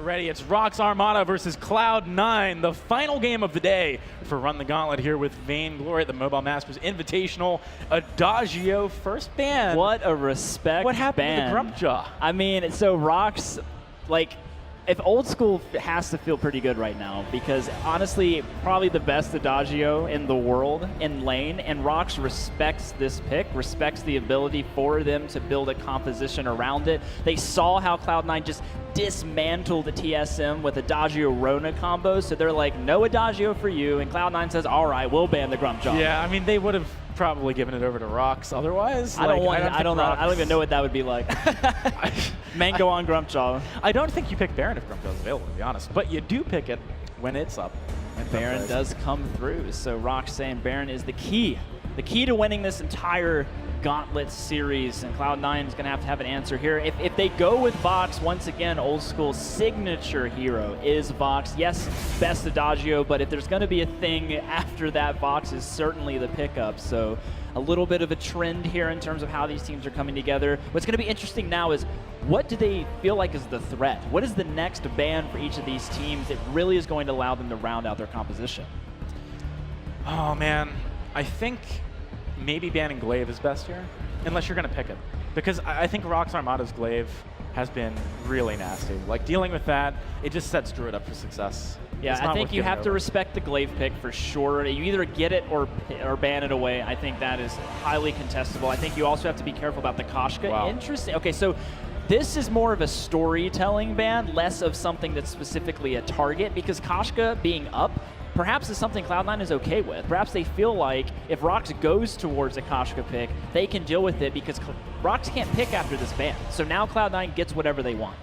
Get ready, it's Rox Armada versus Cloud9, the final game of the day for Run the Gauntlet here with Vainglory at the Mobile Masters Invitational. Adagio first ban. What a respect What happened ban. to the Grump Jaw? I mean, so Rox, like, if old school has to feel pretty good right now, because honestly, probably the best Adagio in the world in lane, and Rox respects this pick, respects the ability for them to build a composition around it. They saw how Cloud9 just dismantled the TSM with Adagio Rona combo, so they're like, no Adagio for you, and Cloud9 says, all right, we'll ban the Grump Jaw. Yeah, I mean, they would have probably given it over to Rox otherwise. I don't even know what that would be like. Mango on Grump Jaw. I don't think you pick Baron if Grump Jaw is available, to be honest, but you do pick it when it's up. And Baron does come through, so Rox saying Baron is the key to winning this entire Gauntlet series, and Cloud9 is going to have an answer here. If they go with Vox, once again, old school signature hero is Vox. Yes, best Adagio, but if there's going to be a thing after that, Vox is certainly the pickup. So a little bit of a trend here in terms of how these teams are coming together. What's going to be interesting now is what do they feel like is the threat? What is the next ban for each of these teams that really is going to allow them to round out their composition? Oh, man. I think maybe banning Glaive is best here, unless you're going to pick it. Because I think Rox Armada's Glaive has been really nasty. Like, dealing with that, it just sets Druid up for success. Yeah, I think you have to respect the Glaive pick for sure. You either get it or ban it away. I think that is highly contestable. I think you also have to be careful about the Koshka. Wow. Interesting. Okay, so this is more of a storytelling ban, less of something that's specifically a target, because Koshka being up perhaps is something Cloud9 is okay with. Perhaps they feel like if Rox goes towards a Koshka pick, they can deal with it because Rox can't pick after this ban. So now Cloud9 gets whatever they want.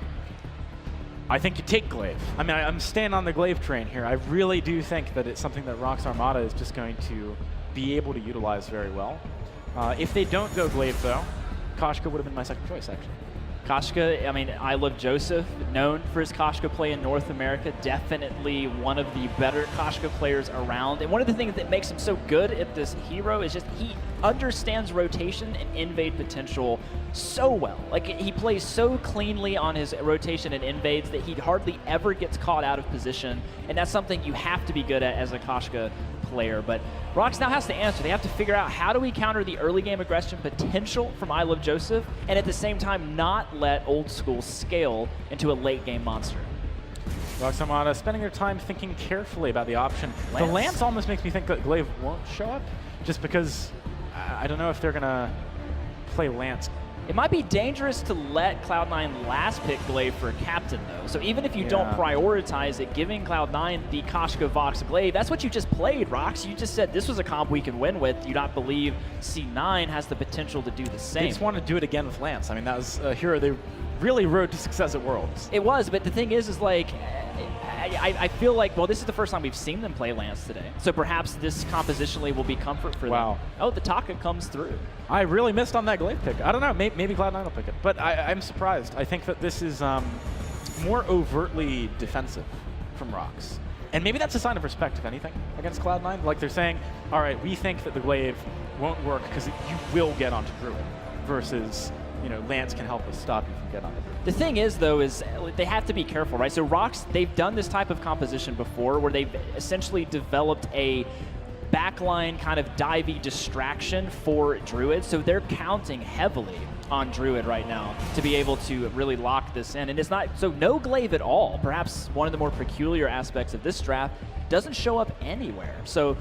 I think you take Glaive. I mean, I'm staying on the Glaive train here. I really do think that it's something that Rox Armada is just going to be able to utilize very well. If they don't go Glaive, though, Koshka would have been my second choice, actually. Koshka, I mean, I love Joseph, known for his Koshka play in North America, definitely one of the better Koshka players around. And one of the things that makes him so good at this hero is just he understands rotation and invade potential so well. Like, he plays so cleanly on his rotation and invades that he hardly ever gets caught out of position, and that's something you have to be good at as a Koshka player. But Rox now has to answer. They have to figure out how do we counter the early game aggression potential from I Love Joseph, and at the same time not let old school scale into a late game monster. Rox Armada spending their time thinking carefully about the option. Lance. The Lance almost makes me think that Glaive won't show up, just because I don't know if they're going to play Lance. It might be dangerous to let Cloud9 last pick Glaive for a captain, though. So even if you don't prioritize it, giving Cloud9 the Koshka Vox Glaive, that's what you just played, Rox. You just said this was a comp we can win with. Do you not believe C9 has the potential to do the same? They just want to do it again with Lance. I mean, that was a hero they really rode to success at Worlds. It was, but the thing is like, I feel like, well, this is the first time we've seen them play Lance today. So perhaps this compositionally will be comfort for them. Oh, the Taka comes through. I really missed on that Glaive pick. I don't know, maybe Cloud9 will pick it. But I'm surprised. I think that this is more overtly defensive from Rox. And maybe that's a sign of respect, if anything, against Cloud9. Like, they're saying, all right, we think that the Glaive won't work because you will get onto Druid, versus, you know, Lance can help us stop you from getting onto Druid. The thing is, though, is they have to be careful, right? So Rox, they've done this type of composition before where they've essentially developed a backline kind of divey distraction for Druid. So they're counting heavily on Druid right now to be able to really lock this in. And it's not, so no Glaive at all. Perhaps one of the more peculiar aspects of this draft doesn't show up anywhere. So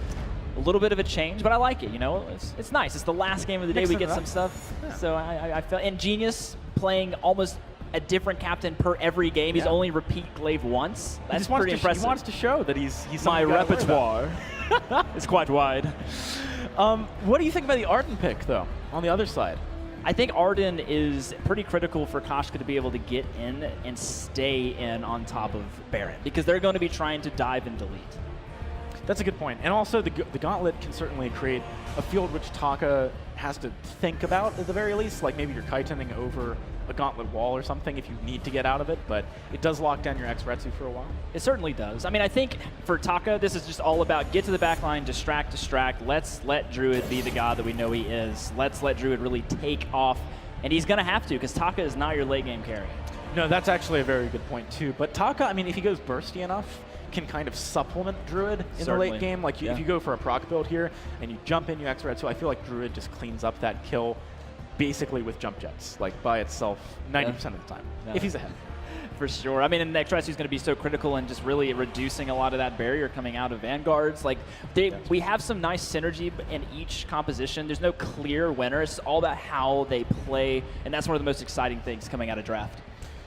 a little bit of a change, but I like it, you know? It's nice. It's the last game of the day. We get some stuff. Yeah. So I felt, and Genius playing almost a different captain per every game. He's only repeat Glaive once. That's pretty impressive. He wants to show that he's my repertoire. It's quite wide. What do you think about the Arden pick, though, on the other side? I think Arden is pretty critical for Koshka to be able to get in and stay in on top of Baron, because they're going to be trying to dive and delete. That's a good point. And also, the Gauntlet can certainly create a field which Taka has to think about, at the very least. Like, maybe you're kitening over a Gauntlet wall or something if you need to get out of it, but it does lock down your X-Retsu for a while. It certainly does. I mean, I think for Taka, this is just all about get to the back line, distract. Let's let Druid be the god that we know he is. Let's let Druid really take off, and he's going to have to, because Taka is not your late game carry. No, that's actually a very good point too. But Taka, I mean, if he goes bursty enough, can kind of supplement Druid in the late game. Like if you go for a proc build here and you jump in, you X red. So I feel like Druid just cleans up that kill basically with jump jets, like by itself 90% of the time, if he's ahead. For sure. I mean, and X Rescue is going to be so critical in just really reducing a lot of that barrier coming out of Vanguards. Like, we have some nice synergy in each composition. There's no clear winner. It's all about how they play, and that's one of the most exciting things coming out of draft.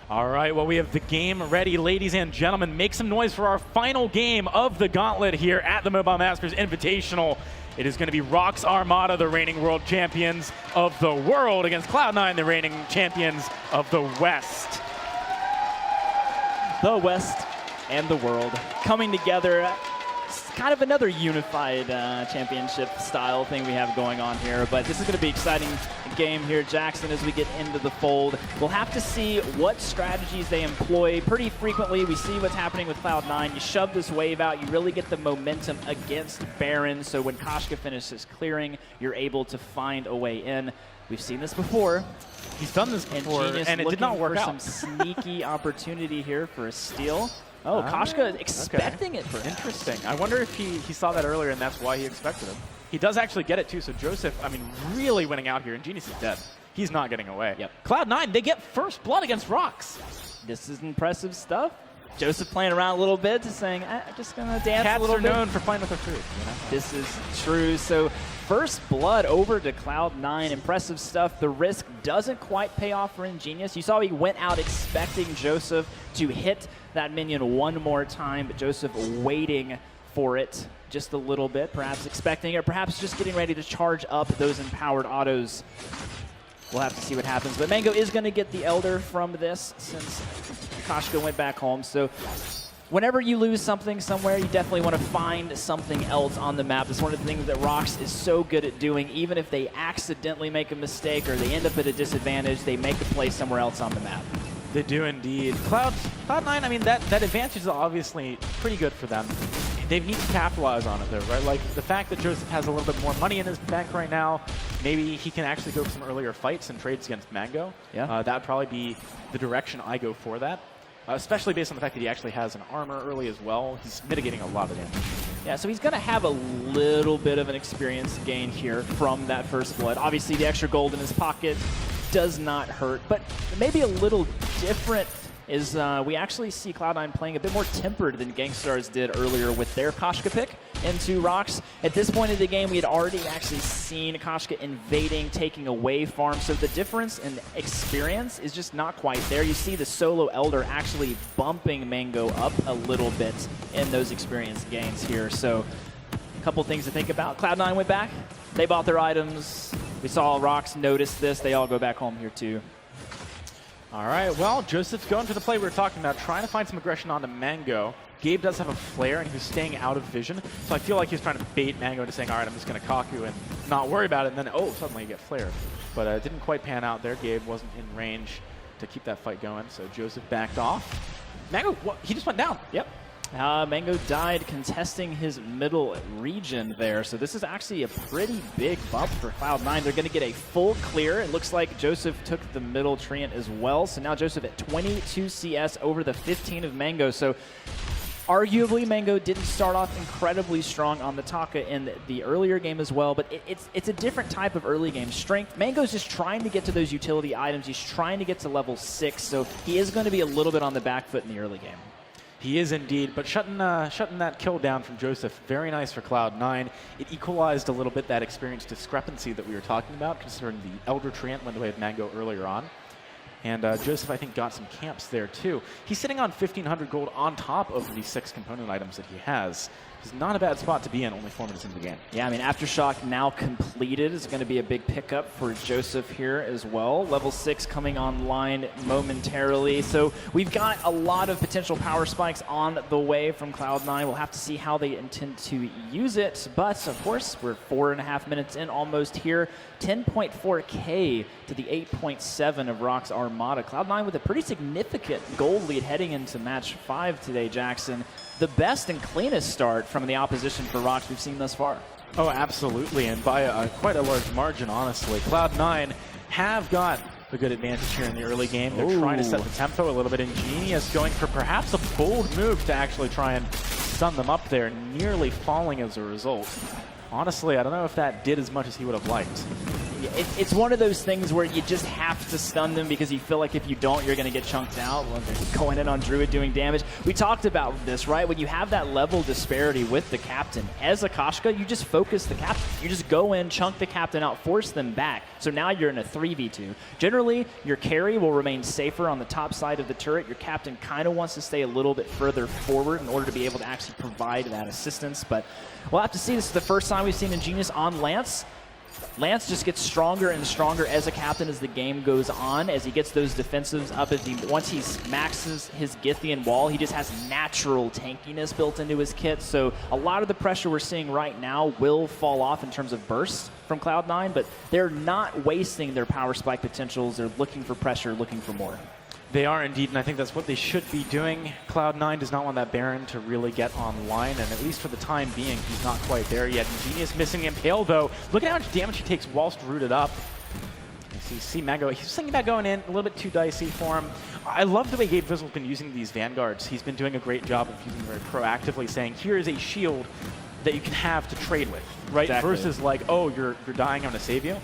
All right, well, we have the game ready. Ladies and gentlemen, make some noise for our final game of the gauntlet here at the Mobile Masters Invitational. It is going to be Rox Armada, the reigning world champions of the world, against Cloud9, the reigning champions of the West. The West and the world coming together. It's kind of another unified championship style thing we have going on here, but this is going to be an exciting game here, Jackson, as we get into the fold. We'll have to see what strategies they employ. Pretty frequently, we see what's happening with Cloud9. You shove this wave out, you really get the momentum against Baron, so when Koshka finishes clearing, you're able to find a way in. We've seen this before. He's done this before, and it did not work out. Some sneaky opportunity here for a steal. Oh, Koshka expecting it. Interesting. I wonder if he saw that earlier, and that's why he expected it. He does actually get it, too, so Joseph, I mean, really winning out here, and Genius is dead. He's not getting away. Yep. Cloud9, they get first blood against Rox. This is impressive stuff. Joseph playing around a little bit, just saying, I'm just going to dance a little bit. Cats are known for playing with their food. You know? This is true. So first blood over to Cloud9. Impressive stuff. The risk doesn't quite pay off for Ingenious. You saw he went out expecting Joseph to hit that minion one more time, but Joseph waiting for it just a little bit, perhaps expecting it, perhaps just getting ready to charge up those empowered autos. We'll have to see what happens. But Mango is going to get the Elder from this since Koshka went back home. So whenever you lose something somewhere, you definitely want to find something else on the map. It's one of the things that Rox is so good at doing. Even if they accidentally make a mistake or they end up at a disadvantage, they make a play somewhere else on the map. They do indeed. Cloud9, I mean, that advantage is obviously pretty good for them. They need to capitalize on it, though, right? Like, the fact that Joseph has a little bit more money in his bank right now, maybe he can actually go for some earlier fights and trades against Mango. Yeah. That would probably be the direction I go for that, especially based on the fact that he actually has an armor early as well. He's mitigating a lot of damage. Yeah, so he's going to have a little bit of an experience gain here from that first blood. Obviously, the extra gold in his pocket does not hurt, but maybe a little different is we actually see Cloud9 playing a bit more tempered than Gangstars did earlier with their Koshka pick into Rox. At this point in the game, we had already actually seen Koshka invading, taking away farm, so the difference in experience is just not quite there. You see the solo Elder actually bumping Mango up a little bit in those experience gains here, so a couple things to think about. Cloud9 went back, they bought their items. We saw Rox notice this, they all go back home here too. All right, well, Joseph's going for the play we were talking about, trying to find some aggression onto Mango. Gabe does have a flare, and he was staying out of vision, so I feel like he was trying to bait Mango into saying, all right, I'm just going to cock you and not worry about it, and then, oh, suddenly you get flared. But it didn't quite pan out there. Gabe wasn't in range to keep that fight going, so Joseph backed off. Mango, what? He just went down. Yep. Mango died contesting his middle region there, so this is actually a pretty big bump for Cloud9. They're going to get a full clear. It looks like Joseph took the middle treant as well, so now Joseph at 22 CS over the 15 of Mango. So arguably, Mango didn't start off incredibly strong on the Taka in the earlier game as well, but it's a different type of early game strength. Mango's just trying to get to those utility items. He's trying to get to level 6, so he is going to be a little bit on the back foot in the early game. He is indeed, but shutting that kill down from Joseph, very nice for Cloud9. It equalized a little bit that experience discrepancy that we were talking about, considering the Elder Treant went the way of Mango earlier on. And Joseph, I think, got some camps there, too. He's sitting on 1,500 gold on top of the 6 component items that he has. It's not a bad spot to be in, only 4 minutes into the game. Yeah, I mean, Aftershock now completed is going to be a big pickup for Joseph here as well. Level 6 coming online momentarily. So we've got a lot of potential power spikes on the way from Cloud9. We'll have to see how they intend to use it. But, of course, we're 4.5 minutes in almost here. 10.4K to the 8.7 of Rox Armada. Cloud9 with a pretty significant gold lead heading into match 5 today, Jackson. The best and cleanest start from the opposition for Rox we've seen thus far. Oh, absolutely, and by quite a large margin, honestly. Cloud9 have got a good advantage here in the early game. They're trying to set the tempo a little bit. Ingenious going for perhaps a bold move to actually try and stun them up there, nearly falling as a result. Honestly, I don't know if that did as much as he would have liked. It's one of those things where you just have to stun them because you feel like if you don't, you're going to get chunked out. Well, they're going in on Druid doing damage. We talked about this, right? When you have that level disparity with the captain, as a Koshka, you just focus the captain. You just go in, chunk the captain out, force them back. So now you're in a 3v2. Generally, your carry will remain safer on the top side of the turret. Your captain kind of wants to stay a little bit further forward in order to be able to actually provide that assistance. But we'll have to see. This is the first time we've seen Ingenious on Lance. Lance just gets stronger and stronger as a captain as the game goes on, as he gets those defensives up. Once he maxes his Githian wall, he just has natural tankiness built into his kit. So a lot of the pressure we're seeing right now will fall off in terms of bursts from Cloud9, but they're not wasting their power spike potentials. They're looking for pressure, looking for more. They are indeed, and I think that's what they should be doing. Cloud9 does not want that Baron to really get online, and at least for the time being, he's not quite there yet. Ingenious missing Impale, though. Look at how much damage he takes whilst rooted up. You see Mango, he's thinking about going in, a little bit too dicey for him. I love the way Gabe Vizzle's been using these Vanguards. He's been doing a great job of using them very proactively, saying, here is a shield that you can have to trade with, right? Exactly. Versus like, oh, you're dying, I'm going to save you.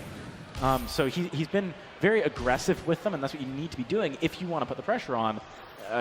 So he's been very aggressive with them, and that's what you need to be doing if you want to put the pressure on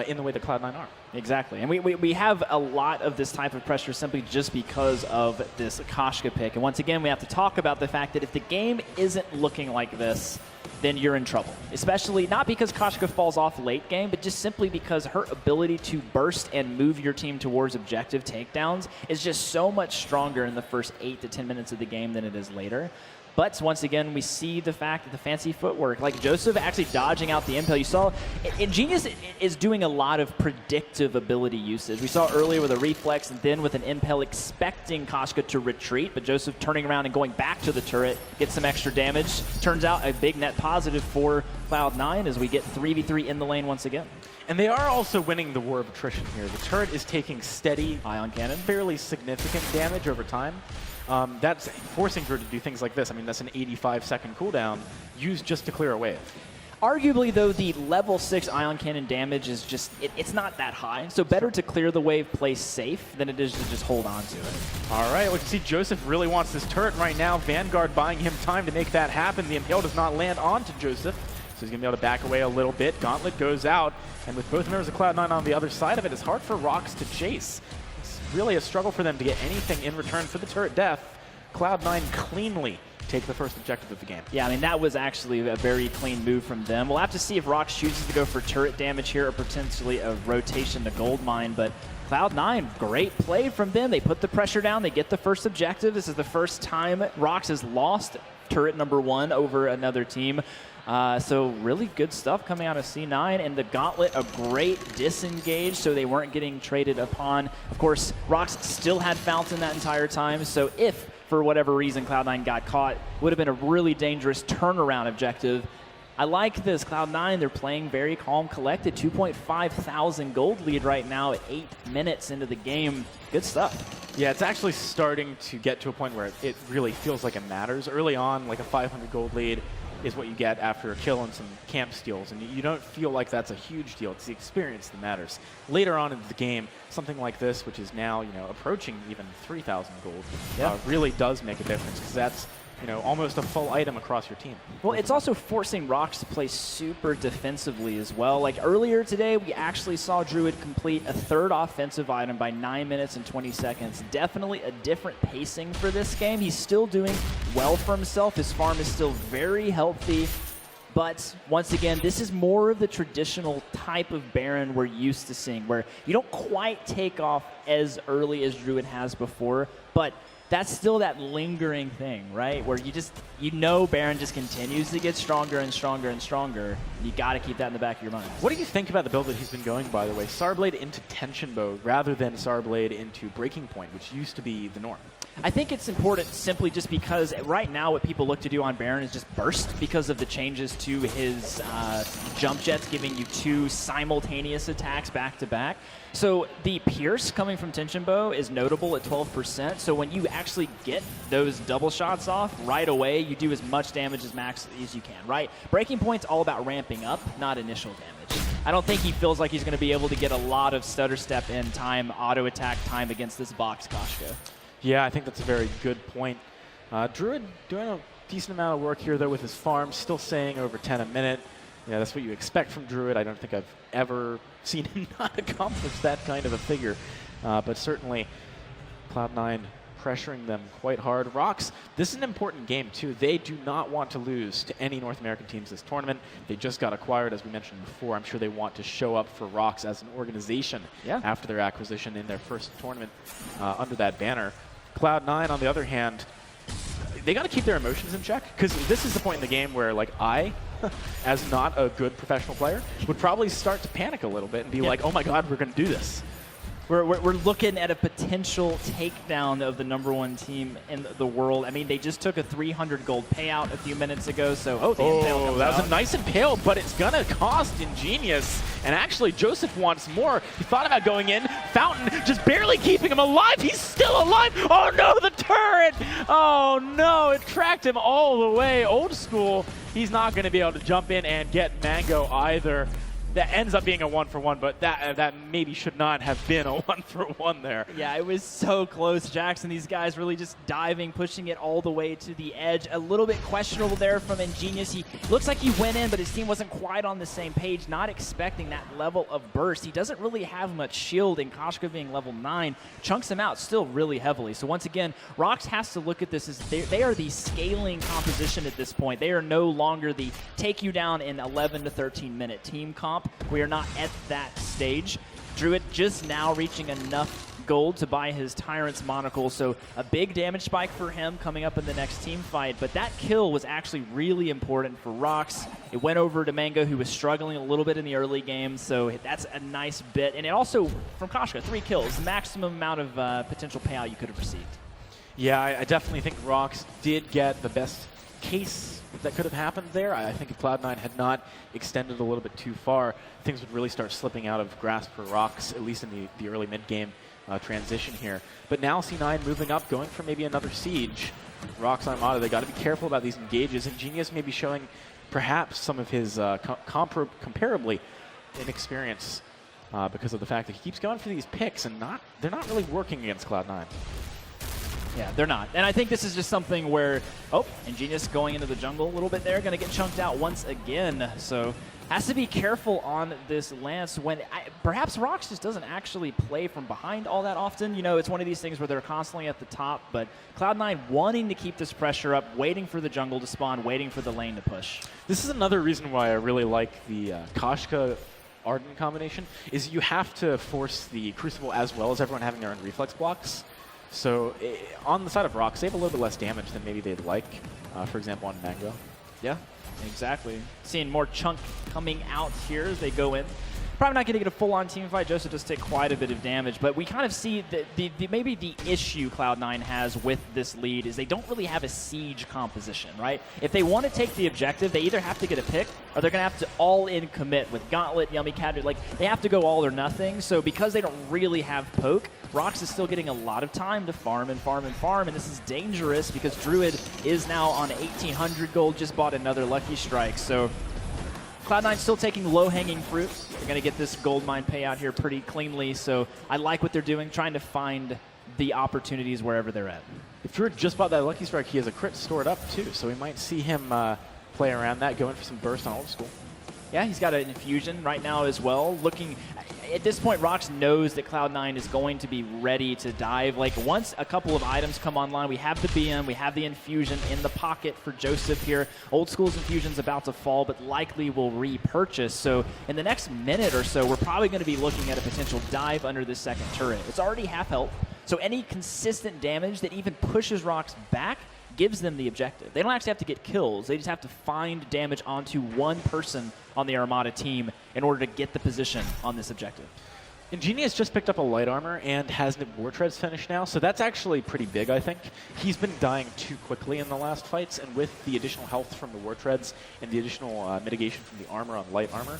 in the way that Cloud9 are. Exactly. And we have a lot of this type of pressure simply just because of this Koshka pick. And once again, we have to talk about the fact that if the game isn't looking like this, then you're in trouble. Especially not because Koshka falls off late game, but just simply because her ability to burst and move your team towards objective takedowns is just so much stronger in the first 8 to 10 minutes of the game than it is later. But once again, we see the fact that the fancy footwork, like Joseph actually dodging out the impale. You saw Ingenious is doing a lot of predictive ability usage. We saw earlier with a reflex and then with an impale expecting Koshka to retreat, but Joseph turning around and going back to the turret, gets some extra damage. Turns out a big net positive for Cloud9 as we get 3v3 in the lane once again. And they are also winning the war of attrition here. The turret is taking steady, ion cannon, fairly significant damage over time. That's forcing her to do things like this. I mean, that's an 85-second cooldown used just to clear a wave. Arguably, though, the level 6 ion cannon damage is just, it's not that high. So better to clear the wave, play safe, than it is to just hold on to it. All right, we can see Joseph really wants this turret right now. Vanguard buying him time to make that happen. The Impale does not land onto Joseph, so he's going to be able to back away a little bit. Gauntlet goes out, and with both members of Cloud9 on the other side of it, it's hard for Rox to chase. Really a struggle for them to get anything in return for the turret death. Cloud9 cleanly take the first objective of the game. Yeah, I mean, that was actually a very clean move from them. We'll have to see if Rox chooses to go for turret damage here or potentially a rotation to gold mine, but Cloud9, great play from them. They put the pressure down, they get the first objective. This is the first time Rox has lost turret number 1 over another team. So really good stuff coming out of C9, and the Gauntlet, a great disengage, so they weren't getting traded upon. Of course, Rox still had Fountain that entire time, so if, for whatever reason, Cloud9 got caught, would have been a really dangerous turnaround objective. I like this. Cloud9, they're playing very calm, collected. 2,500 gold lead right now at 8 minutes into the game. Good stuff. Yeah, it's actually starting to get to a point where it really feels like it matters. Early on, like a 500 gold lead is what you get after a kill and some camp steals, and you don't feel like that's a huge deal. It's the experience that matters. Later on in the game, something like this, which is now approaching even 3,000 gold, really does make a difference, because that's almost a full item across your team. Well, it's also forcing Rox to play super defensively as well. Like earlier today, we actually saw Druid complete a 3rd offensive item by 9 minutes and 20 seconds. Definitely a different pacing for this game. He's still doing well for himself. His farm is still very healthy. But once again, this is more of the traditional type of Baron we're used to seeing, where you don't quite take off as early as Druid has before, but that's still that lingering thing, right? Where Baron just continues to get stronger and stronger and stronger. You got to keep that in the back of your mind. What do you think about the build that he's been going, by the way? Sarblade into Tension Bow rather than Sarblade into Breaking Point, which used to be the norm. I think it's important simply just because right now what people look to do on Baron is just burst because of the changes to his jump jets, giving you 2 simultaneous attacks back to back. So the Pierce coming from Tension Bow is notable at 12%. So when you actually get those double shots off right away, you do as much damage as max as you can, right? Breaking Point's all about ramping up, not initial damage. I don't think he feels like he's going to be able to get a lot of stutter step in time, auto attack time against this box Koshka. Yeah, I think that's a very good point. Druid doing a decent amount of work here, though, with his farm, still saying over 10 a minute. Yeah, that's what you expect from Druid. I don't think I've ever seen him not accomplish that kind of a figure. But certainly, Cloud9 pressuring them quite hard. Rox, this is an important game, too. They do not want to lose to any North American teams this tournament. They just got acquired, as we mentioned before. I'm sure they want to show up for Rox as an organization after their acquisition in their first tournament under that banner. Cloud9, on the other hand, they got to keep their emotions in check, because this is the point in the game where, like, I, as not a good professional player, would probably start to panic a little bit and be like, oh my god, we're going to do this. We're looking at a potential takedown of the #1 team in the world. I mean, they just took a 300 gold payout a few minutes ago, so the impale comes that was out. a nice impale, but it's gonna cost Ingenious. And actually, Joseph wants more. He thought about going in. Fountain just barely keeping him alive. He's still alive. Oh no, the turret! Oh no, it tracked him all the way. Old school. He's not gonna be able to jump in and get Mango either. That ends up being a 1-for-1, but that maybe should not have been a 1-for-1 there. Yeah, it was so close, Jackson. These guys really just diving, pushing it all the way to the edge. A little bit questionable there from Ingenious. He looks like he went in, but his team wasn't quite on the same page, not expecting that level of burst. He doesn't really have much shield, and Koshka being level 9 chunks him out still really heavily. So once again, Rox has to look at this as they are the scaling composition at this point. They are no longer the take you down in 11 to 13 minute team comp. We are not at that stage. Druid just now reaching enough gold to buy his Tyrant's Monocle, so a big damage spike for him coming up in the next team fight, but that kill was actually really important for Rox. It went over to Mango, who was struggling a little bit in the early game, so that's a nice bit. And it also, from Koshka, 3 kills, the maximum amount of potential payout you could have received. Yeah, I definitely think Rox did get the best case that could have happened there. I think if Cloud9 had not extended a little bit too far, things would really start slipping out of grasp for Rox, at least in the early mid-game transition here. But now C9 moving up, going for maybe another siege. Rox Armada, they got to be careful about these engages. Ingenious may be showing perhaps some of his comparably inexperience because of the fact that he keeps going for these picks and they're not really working against Cloud9. Yeah, they're not. And I think this is just something where, Ingenious going into the jungle a little bit there, going to get chunked out once again. So has to be careful on this Lance when perhaps Rox just doesn't actually play from behind all that often. You know, it's one of these things where they're constantly at the top, but Cloud9 wanting to keep this pressure up, waiting for the jungle to spawn, waiting for the lane to push. This is another reason why I really like the Koshka Arden combination, is you have to force the Crucible as well as everyone having their own reflex blocks. So on the side of Rox, they have a little bit less damage than maybe they'd like, for example, on Mango. Yeah, exactly. Seeing more chunk coming out here as they go in. Probably not going to get a full-on team fight. Joseph does take quite a bit of damage, but we kind of see that maybe the issue Cloud9 has with this lead is they don't really have a siege composition, right? If they want to take the objective, they either have to get a pick or they're going to have to all-in commit with Gauntlet, Yummy Cat. Like, they have to go all or nothing. So because they don't really have poke, Rox is still getting a lot of time to farm and farm and farm, and this is dangerous because Druid is now on 1,800 gold, just bought another Lucky Strike. So Cloud9 still taking low-hanging fruit. They're going to get this gold mine payout here pretty cleanly, so I like what they're doing, trying to find the opportunities wherever they're at. If Druid just bought that Lucky Strike, he has a crit stored up too, so we might see him play around that, going for some burst on Old School. Yeah, he's got an infusion right now as well. Looking at this point, Rox knows that Cloud9 is going to be ready to dive. Like, once a couple of items come online, we have the BM, we have the infusion in the pocket for Joseph here. Old School's infusion's about to fall, but likely will repurchase. So in the next minute or so, we're probably going to be looking at a potential dive under this second turret. It's already half health, so any consistent damage that even pushes Rox back gives them the objective. They don't actually have to get kills. They just have to find damage onto one person on the Armada team in order to get the position on this objective. Ingenious just picked up a light armor and has War Treads finished now, so that's actually pretty big, I think. He's been dying too quickly in the last fights, and with the additional health from the War Treads and the additional mitigation from the armor on light armor,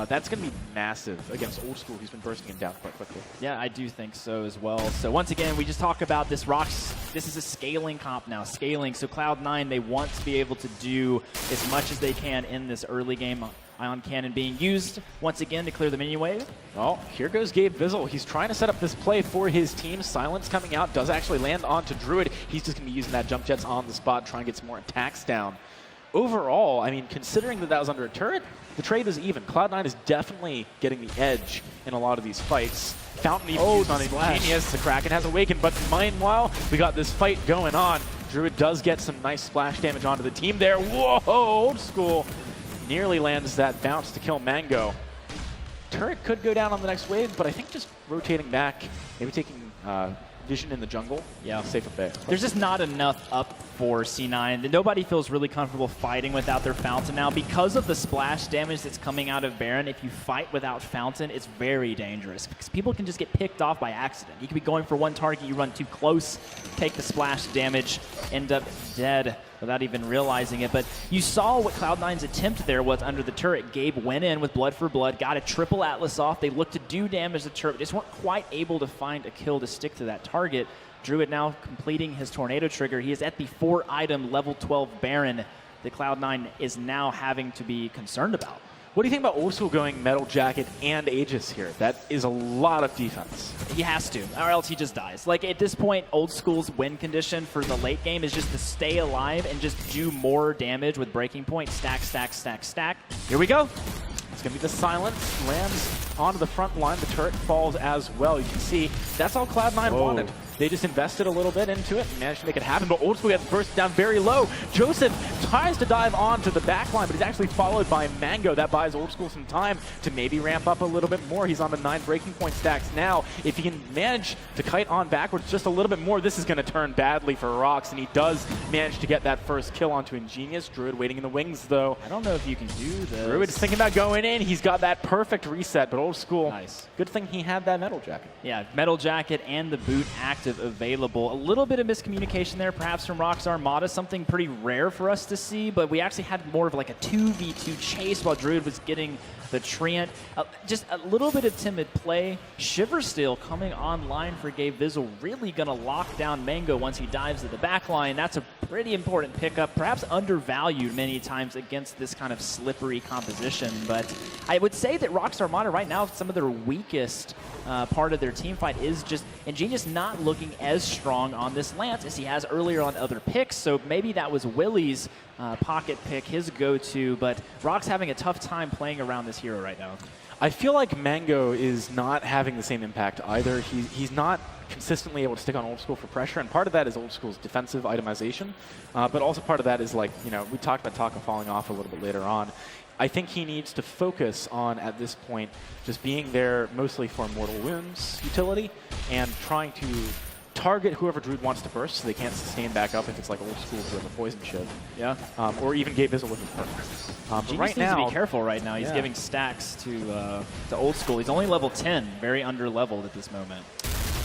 that's going to be massive against Old School, who's been bursting him down quite quickly. Yeah, I do think so as well. So once again, we just talk about this Rox. This is a scaling comp now, scaling. So Cloud9, they want to be able to do as much as they can in this early game. Ion Cannon being used once again to clear the minion wave. Well, here goes Gabe Vizzle. He's trying to set up this play for his team. Silence coming out, does actually land onto Druid. He's just going to be using that jump jets on the spot, trying to get some more attacks down. Overall, I mean, considering that was under a turret, the trade is even. Cloud9 is definitely getting the edge in a lot of these fights. Fountain even used on Ingenious. The Kraken has awakened, but meanwhile, we got this fight going on. Druid does get some nice splash damage onto the team there. Whoa, Old School nearly lands that bounce to kill Mango. Turret could go down on the next wave, but I think just rotating back, maybe taking vision in the jungle, yeah, safe up there. There's just not enough up for C9. Nobody feels really comfortable fighting without their Fountain now. Because of the splash damage that's coming out of Baron, if you fight without Fountain, it's very dangerous because people can just get picked off by accident. You could be going for one target, you run too close, take the splash damage, end up dead without even realizing it. But you saw what Cloud9's attempt there was under the turret. Gabe went in with Blood for Blood, got a triple Atlas off. They looked to do damage to the turret, just weren't quite able to find a kill to stick to that target. Druid now completing his Tornado Trigger. He is at the 4-item level 12 Baron that Cloud9 is now having to be concerned about. What do you think about Old School going Metal Jacket and Aegis here? That is a lot of defense. He has to, or else he just dies. Like, at this point, Old School's win condition for the late game is just to stay alive and just do more damage with Breaking Point. Stack, stack, stack, stack. Here we go. It's going to be the Silence. Lands onto the front line. The turret falls as well. You can see that's all Cloud9 wanted. They just invested a little bit into it and managed to make it happen, but Old School gets burst down very low. Joseph tries to dive onto the backline, but he's actually followed by Mango. That buys Old School some time to maybe ramp up a little bit more. He's on the 9 Breaking Point stacks now. If he can manage to kite on backwards just a little bit more, this is going to turn badly for Rox, and he does manage to get that first kill onto Ingenious. Druid waiting in the wings, though. I don't know if you can do this. Druid's thinking about going in. He's got that perfect reset, but Old School, nice. Good thing he had that Metal Jacket. Yeah, Metal Jacket and the boot active available. A little bit of miscommunication there, perhaps from Rox Armada, something pretty rare for us to see, but we actually had more of like a 2v2 chase while Druid was getting the Treant. Just a little bit of timid play. Shiver Steel coming online for Gabe Vizzle, really going to lock down Mango once he dives to the back line. That's a pretty important pickup, perhaps undervalued many times against this kind of slippery composition, but I would say that Rox Armada right now, some of their weakest part of their team fight is just Ingenious not looking as strong on this Lance as he has earlier on other picks, so maybe that was Willie's pocket pick, his go-to, but Rox having a tough time playing around this hero right now. I feel like Mango is not having the same impact either. He's not consistently able to stick on Old School for pressure, and part of that is Old School's defensive itemization, but also part of that is, like, you know, we talked about Taka falling off a little bit later on. I think he needs to focus on, at this point, just being there mostly for Mortal Wounds utility and trying to target whoever Druid wants to burst so they can't sustain back up if it's like Old School with a Poison Shiv. Yeah. Or even Gabe Vizzle with his perk. But right now, needs to be careful right now. He's giving stacks to Old School. He's only level 10, very under-leveled at this moment.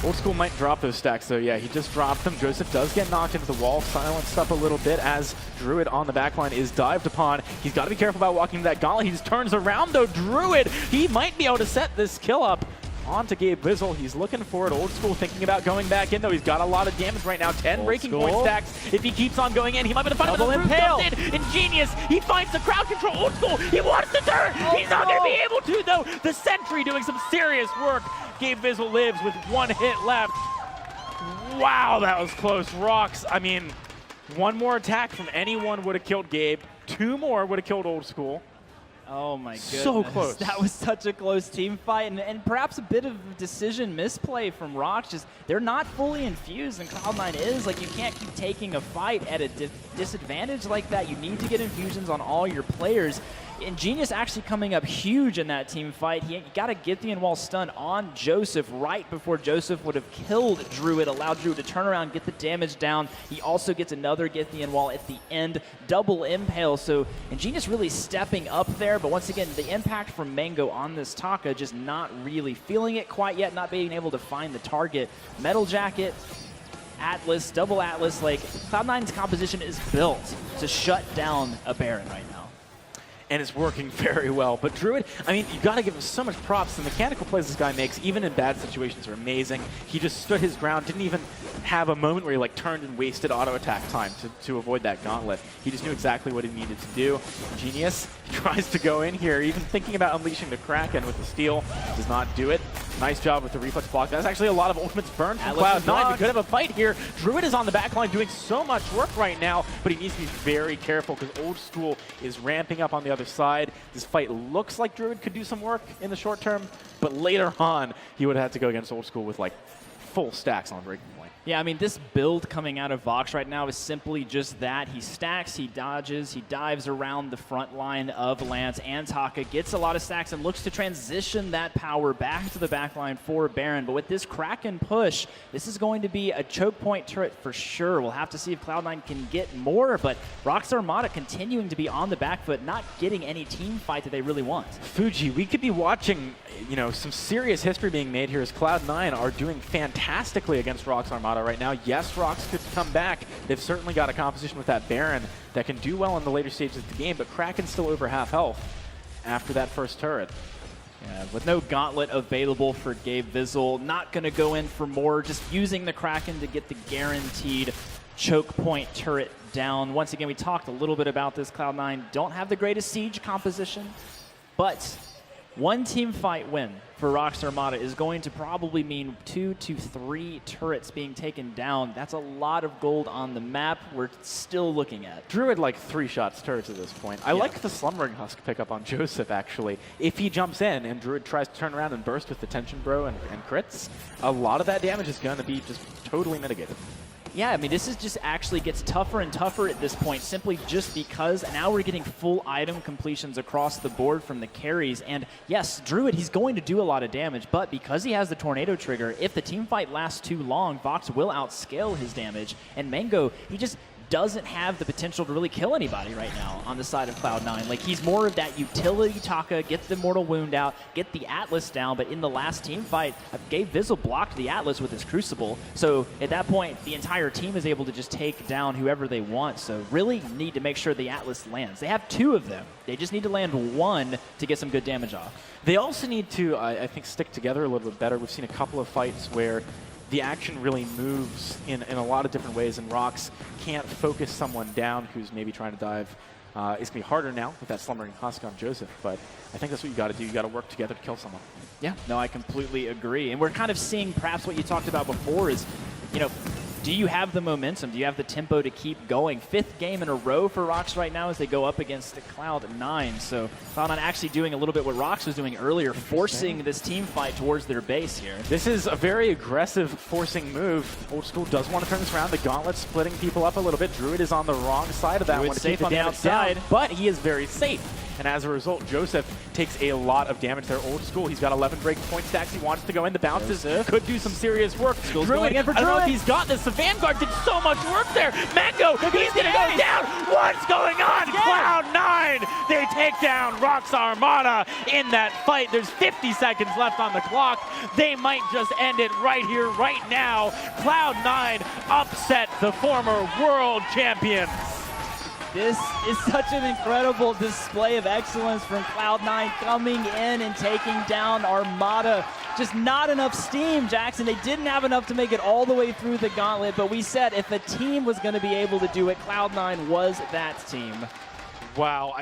Old School might drop those stacks, though. Yeah, he just dropped them. Joseph does get knocked into the wall, silenced up a little bit as Druid on the backline is dived upon. He's got to be careful about walking that gauntlet. He just turns around, though. Druid, he might be able to set this kill up onto Gabe Vizzle. He's looking for it. Old School thinking about going back in, though. He's got a lot of damage right now. 10 Breaking Point stacks. If he keeps on going in, he might be able to find Double impale. Ingenious. He finds the crowd control. Old School, he wants the turn. He's not going to be able to, though. The Sentry doing some serious work. Gabe Vizzle lives with 1 hit left. Wow, that was close. Rox, I mean, 1 more attack from anyone would have killed Gabe. 2 more would have killed Old School. Oh my goodness. So close. That was such a close team fight, and perhaps a bit of decision misplay from Rox. Just, they're not fully infused, and Cloud9 is. Like, you can't keep taking a fight at a disadvantage like that. You need to get infusions on all your players. Ingenious actually coming up huge in that team fight. He got a Githian Wall stun on Joseph right before Joseph would have killed Druid, allowed Druid to turn around, get the damage down. He also gets another Githian Wall at the end, double impale. So Ingenious really stepping up there, but once again, the impact from Mango on this Taka, just not really feeling it quite yet, not being able to find the target. Metal Jacket, Atlas, double Atlas, like Cloud9's composition is built to shut down a Baron right now. And it's working very well. But Druid, I mean, you got to give him so much props. The mechanical plays this guy makes, even in bad situations, are amazing. He just stood his ground, didn't even have a moment where he like turned and wasted auto attack time to avoid that gauntlet. He just knew exactly what he needed to do. Genius tries to go in here, even thinking about unleashing the Kraken with the steal, does not do it. Nice job with the reflex block. That's actually a lot of ultimates burned from Cloud9. We could have a fight here. Druid is on the back line doing so much work right now, but he needs to be very careful because Old School is ramping up on the other side. This fight looks like Druid could do some work in the short term, but later on, he would have had to go against Old School with like full stacks on breaking point. Yeah, I mean, this build coming out of Vox right now is simply just that. He stacks, he dodges, he dives around the front line of Lance and Taka, gets a lot of stacks and looks to transition that power back to the back line for Baron. But with this Kraken push, this is going to be a choke point turret for sure. We'll have to see if Cloud9 can get more, but Rox Armada continuing to be on the back foot, not getting any team fight that they really want. Fuji, we could be watching, you know, some serious history being made here as Cloud9 are doing fantastically against Rox Armada right now. Yes, Rox could come back. They've certainly got a composition with that Baron that can do well in the later stages of the game, but Kraken's still over half health after that first turret. Yeah, with no gauntlet available for Gabe Vizzle, not going to go in for more, just using the Kraken to get the guaranteed choke point turret down. Once again, we talked a little bit about this. Cloud9 don't have the greatest siege composition, but one team fight win for Rox Armada is going to probably mean 2 to 3 turrets being taken down. That's a lot of gold on the map we're still looking at. Druid like 3 shots turrets at this point. I like the Slumbering Husk pickup on Joseph, actually. If he jumps in and Druid tries to turn around and burst with the Tension Bro and crits, a lot of that damage is going to be just totally mitigated. Yeah, I mean, this is just actually gets tougher and tougher at this point, simply just because now we're getting full item completions across the board from the carries. And yes, Druid, he's going to do a lot of damage, but because he has the Tornado trigger, if the team fight lasts too long, Vox will outscale his damage. And Mango, he just doesn't have the potential to really kill anybody right now on the side of Cloud9. Like, he's more of that utility Taka, get the Mortal Wound out, get the Atlas down, but in the last team fight, Gabe Vizzle blocked the Atlas with his Crucible. So at that point, the entire team is able to just take down whoever they want. So really need to make sure the Atlas lands. They have 2 of them. They just need to land 1 to get some good damage off. They also need to, I think, stick together a little bit better. We've seen a couple of fights where the action really moves in a lot of different ways, and Rox can't focus someone down who's maybe trying to dive. It's going to be harder now with that Slumbering Husk on Joseph, but I think that's what you got to do. You got to work together to kill someone. Yeah, no, I completely agree. And we're kind of seeing perhaps what you talked about before is, you know, do you have the momentum? Do you have the tempo to keep going? 5th game in a row for Rox right now as they go up against Cloud9. So Cloud9 actually doing a little bit what Rox was doing earlier, forcing this team fight towards their base here. This is a very aggressive forcing move. Old School does want to turn this around. The Gauntlet splitting people up a little bit. Druid is on the wrong side of that one. Safe on the outside, but he is very safe. And as a result, Joseph takes a lot of damage there. Old School, he's got 11 break point stacks. He wants to go in. The bounces could do some serious work. Druid, going in for Druid. I don't know if he's got this. The Vanguard did so much work there. Mango, he's going to go down. What's going on? Cloud9, they take down Rox Armada in that fight. There's 50 seconds left on the clock. They might just end it right here, right now. Cloud9 upset the former world champions. This is such an incredible display of excellence from Cloud9 coming in and taking down Armada. Just not enough steam, Jackson. They didn't have enough to make it all the way through the gauntlet, but we said if a team was going to be able to do it, Cloud9 was that team. Wow.